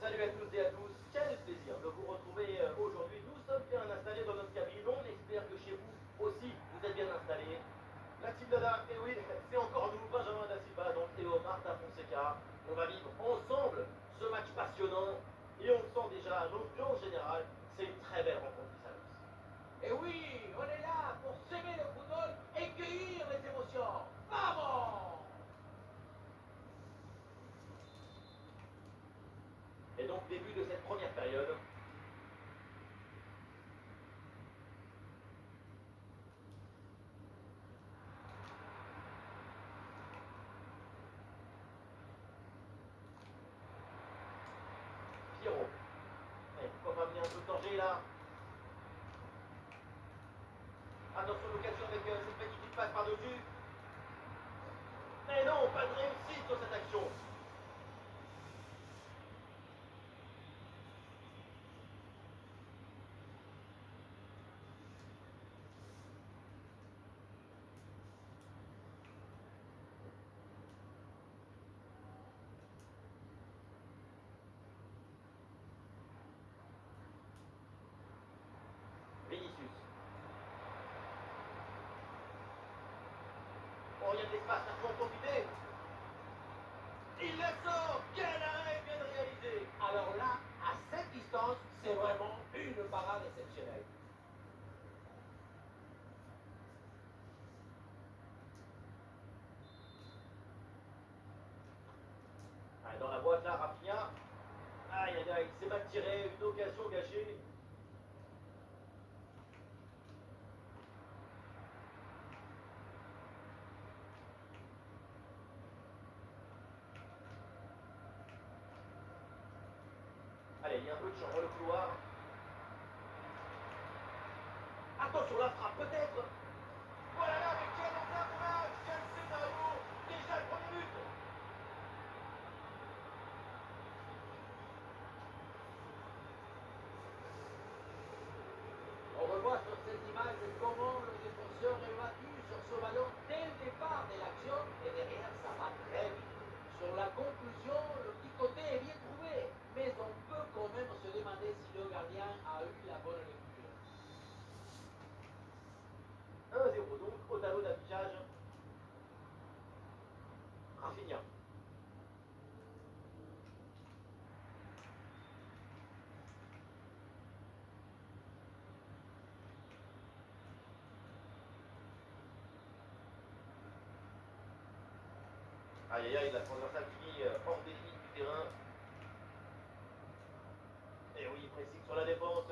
Salut à toutes et à tous, quel plaisir de vous retrouver aujourd'hui. Nous sommes bien installés dans notre cabine, on espère que chez vous aussi vous êtes bien installés. La team Dada, et oui, c'est encore nous, Benjamin Da Silva, donc et Marta Fonseca. On va vivre ensemble ce match passionnant et on le sent déjà, l'ambiance générale, c'est une très belle rencontre qui s'annonce. Et oui, on est là pour s'aimer le football et cueillir les émotions. Vamos! Et donc début de cette première période. Pierrot. Et pourquoi pas venir un peu de danger là? Attention l'occasion avec cette magnifique passe par-dessus. Mais non, pas de réussite sur cette action. Vinicius. Oh, il y a de l'espace, là, faut en profiter. Il la sort. Quel arrêt bien réalisé. Alors là, à cette distance, c'est vraiment une parade exceptionnelle. Ah, dans la boîte là, Rafinha. Aïe aïe aïe, c'est mal tiré, une occasion gâchée. Allez, il y a un peu de champ dans le couloir. Attention, la frappe peut-être. Voilà là, mais quel entraînement, quel scénario. Déjà le premier but. On revoit sur cette image comment le défenseur est battu sur ce ballon dès le départ de l'action et derrière ça va très vite. Sur la conclusion, le petit côté est bien trouvé, mais on peut quand même se demander si le gardien a eu la bonne lecture. 1-0 donc au tableau d'affichage. Rafinha. Aïe aïe aïe, la transversale finit hors des limites du terrain. Et oui, pressing sur la défense.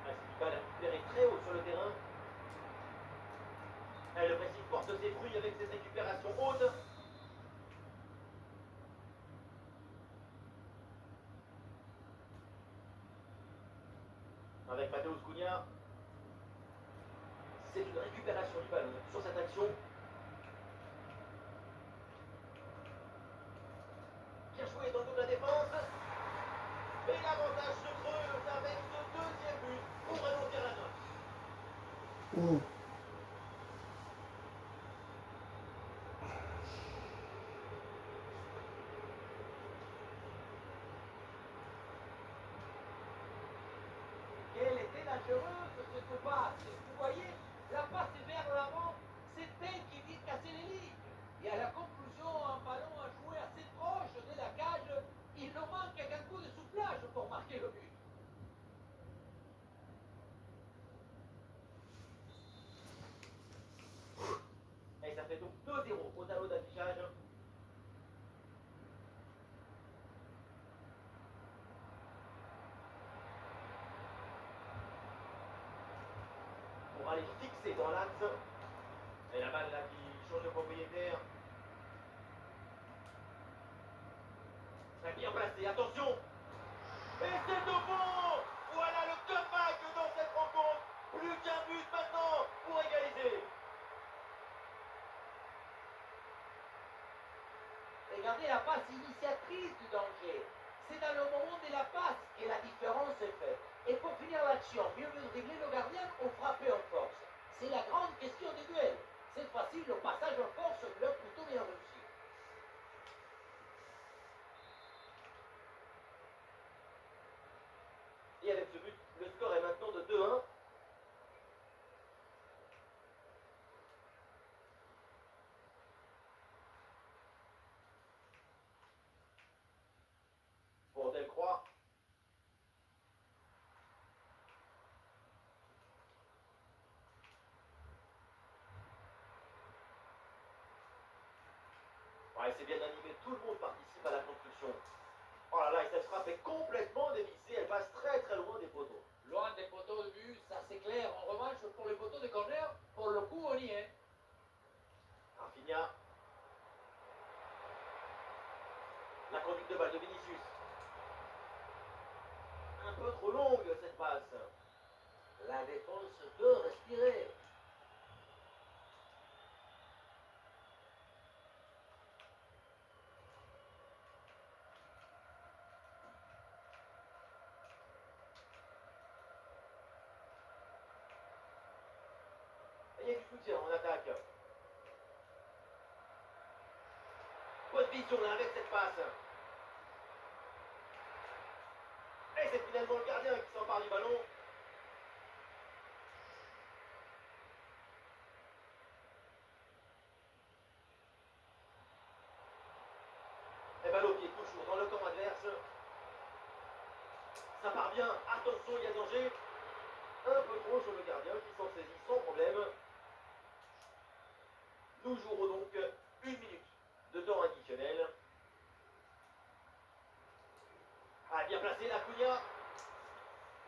Ah, c'est du bal à récupérer très haut sur le terrain. Et le pressing porte ses fruits avec ses récupérations hautes. Avec Mateus Cunha. C'est une récupération du ballon sur cette action. Bien joué dans le dos de la défense. Et l'avantage se creuse avec ce deuxième but pour alourdir la note. Quelle était dangereuse cette passe. Vous voyez, la passe vers l'avant, c'est elle qui vient casser les lignes. Et à la conclusion, un ballon à jouer assez proche de la cage, il ne manque qu'un coup de soufflage pour marquer le but. Et ça fait donc 2-0 au tableau d'affichage. Pour aller fixer dans l'axe. Et la balle là qui change de propriétaire. Ça bien placé, attention. Et c'est au fond. Voilà le comeback dans cette rencontre. Plus qu'un but maintenant pour égaliser. Regardez la passe initiatrice du danger. C'est dans le moment de la passe que la différence est faite. Et pour finir l'action, mieux que de dribbler le gardien ou frapper en force. C'est la grande question du duel. Cette fois-ci, le passage en force l'a plutôt bien réussi. Ah, c'est bien animé, tout le monde participe à la construction. Oh là là, et cette frappe est complètement dévissée, elle passe très très loin des poteaux. Loin des poteaux de but, ça c'est clair. En revanche, pour les poteaux de corner, pour le coup, on y est. Rafinha. La conduite de balle de Vinicius. Un peu trop longue cette passe. La défense peut respirer. Il y a du soutien en attaque. Bonne vision là avec cette passe. Et c'est finalement le gardien qui s'empare du ballon. Et balle au pied, toujours dans le camp adverse. Ça part bien. Attention, il y a danger. Un peu trop sur le gardien qui s'en saisit sans problème. Nous jouerons donc une minute de temps additionnel. Ah, bien placé la Cunha.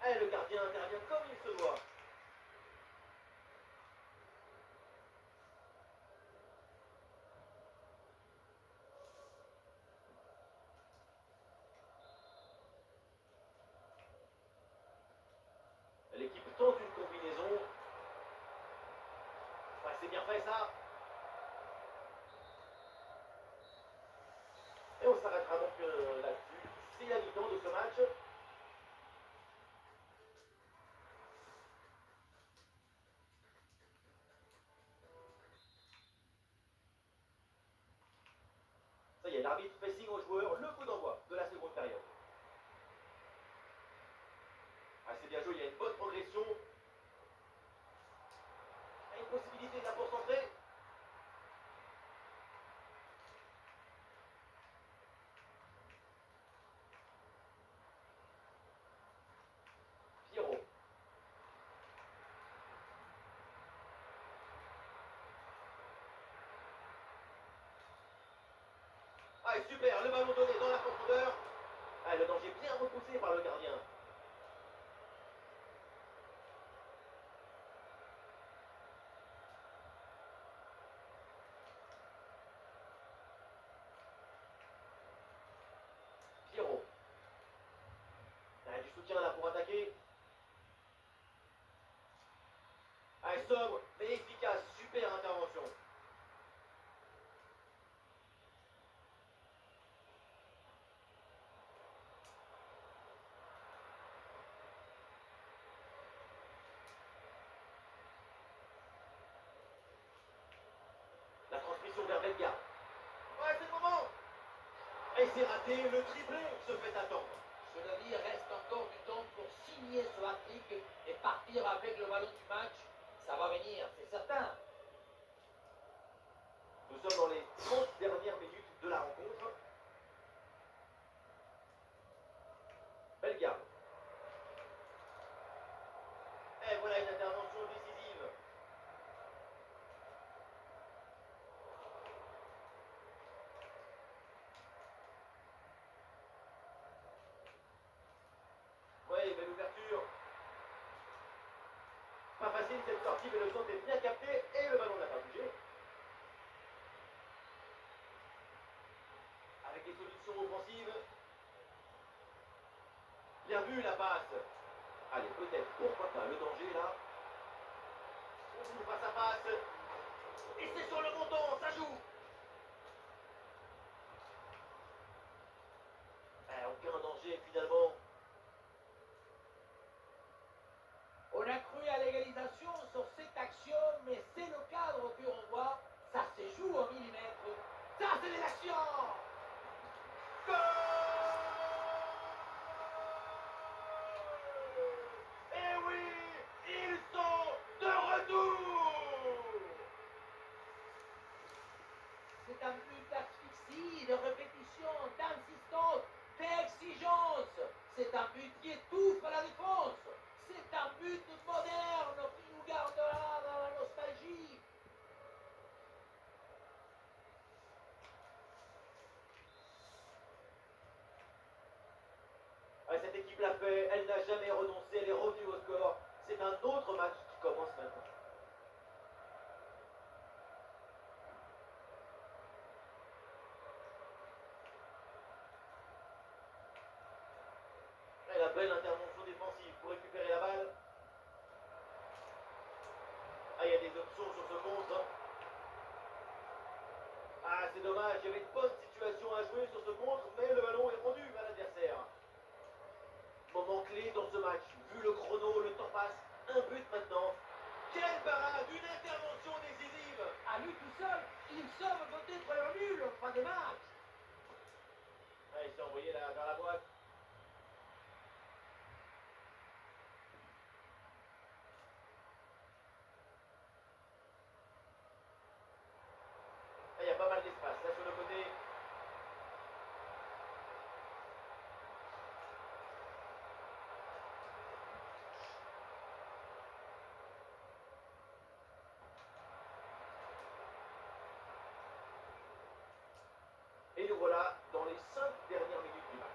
Et le gardien intervient comme il se doit. L'équipe tente une combinaison. Ouais, c'est bien fait ça. Et on s'arrêtera donc là-dessus. C'est la mi-temps de ce match. Ça y est, l'arbitre fait signe aux joueurs. Le coup d'envoi de la seconde période. Ah, c'est bien joué, il y a une bonne progression. Et une possibilité de la pour centrer. Pierrot. Ah, super, le ballon donné dans la profondeur. Ah, le danger bien repoussé par le gardien. Pierrot. Ah, du soutien là pour attaquer. Ah, sobre, mais efficace. Super intervention. La transmission vers Bellegarde. Ouais, c'est le moment. Et c'est raté, le triplé se fait attendre. Cela dit, il reste encore du temps pour signer ce hat-trick et partir avec le ballon du match. Ça va venir, c'est certain. Nous sommes dans les 30 dernières minutes de la rencontre. Bellegarde. Et voilà une intervention décisive. Oui, belle ouverture. Pas facile cette sortie, mais le centre est bien capté et le ballon n'a pas bougé. Avec des solutions offensives. Bien vu la passe. Allez, peut-être, pourquoi pas, le danger là. On joue face à face. Et c'est sur le montant, ça joue. Aucun danger finalement. On a cru à l'égalisation sur cette action, mais c'est le cadre que l'on voit. Ça se joue au millimètre. Ça, c'est de l'action. Goal! Et oui, ils sont de retour. l'équipe l'a fait, elle n'a jamais renoncé, elle est revenue au score. C'est un autre match qui commence maintenant. Et la belle intervention défensive pour récupérer la balle. Ah, il y a des options sur ce contre. Ah, c'est dommage, il y avait de bonnes situations à jouer sur ce contre, mais le ballon est rendu à l'adversaire. Moment clé dans ce match. Vu le chrono, le temps passe. Un but maintenant. Quelle parade, une intervention décisive. À lui tout seul, il sauve peut-être le nul en fin de match. Ah, il s'est envoyé là, vers la boîte. Ah, il y a pas mal d'espace là sur le côté. Et nous voilà dans les 5 dernières minutes du match.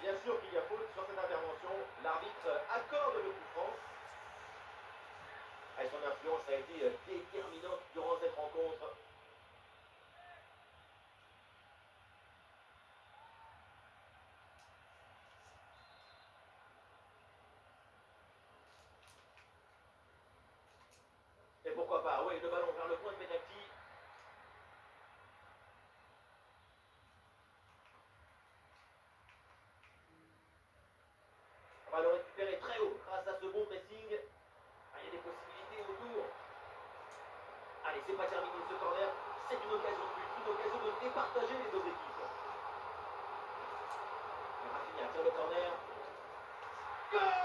Bien sûr qu'il y a faute sur cette intervention. L'arbitre accorde le coup franc. Et son influence a été déterminante durant cette rencontre. Et pourquoi pas, oui, le ballon vers le point de Benacti. On va le récupérer très haut grâce à ce bon pressing. Ah, il y a des possibilités autour. Allez, c'est pas terminé ce corner. C'est une occasion de but, une occasion de départager les deux équipes. Et Rafinha tire le corner. Goal!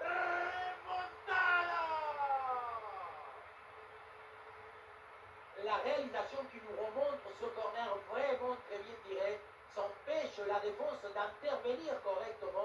Remontada! La réalisation qui nous remontre ce corner vraiment très bien tiré s'empêche la défense d'intervenir correctement.